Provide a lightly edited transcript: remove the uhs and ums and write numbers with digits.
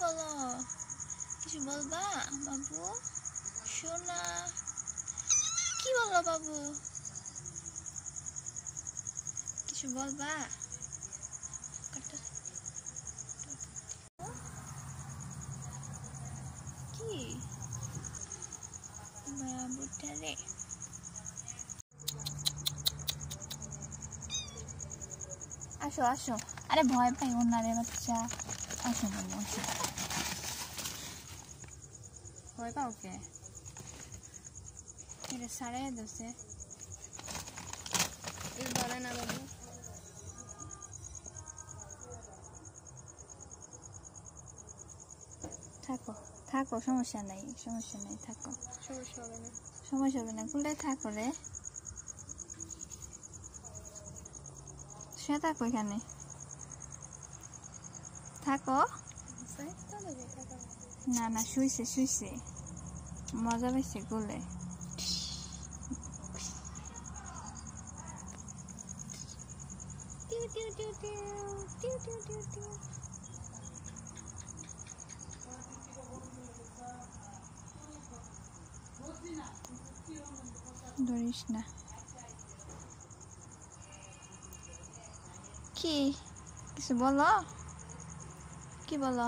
বলো? কিছু বলবা বাবু? সোনা কি বললো বাবু? কিছু বলবা? কি বাবুটা রে? আসো আসো, আরে ভয় পাই ওনারে বাচ্চা। আসো বাবু আসো। ভয় পাও কে? এটা সারাই দোষে ধরে না বাবু। থাকো থাকো, সমস্যা নাই থাকো। সমস্যা হবে না কুলে থাকো রে। সে থাকো এখানে থাকো। না না শুইছে মজা পাইছে কুলে। ধরিস না। কি কিছু বলো? কি বলো?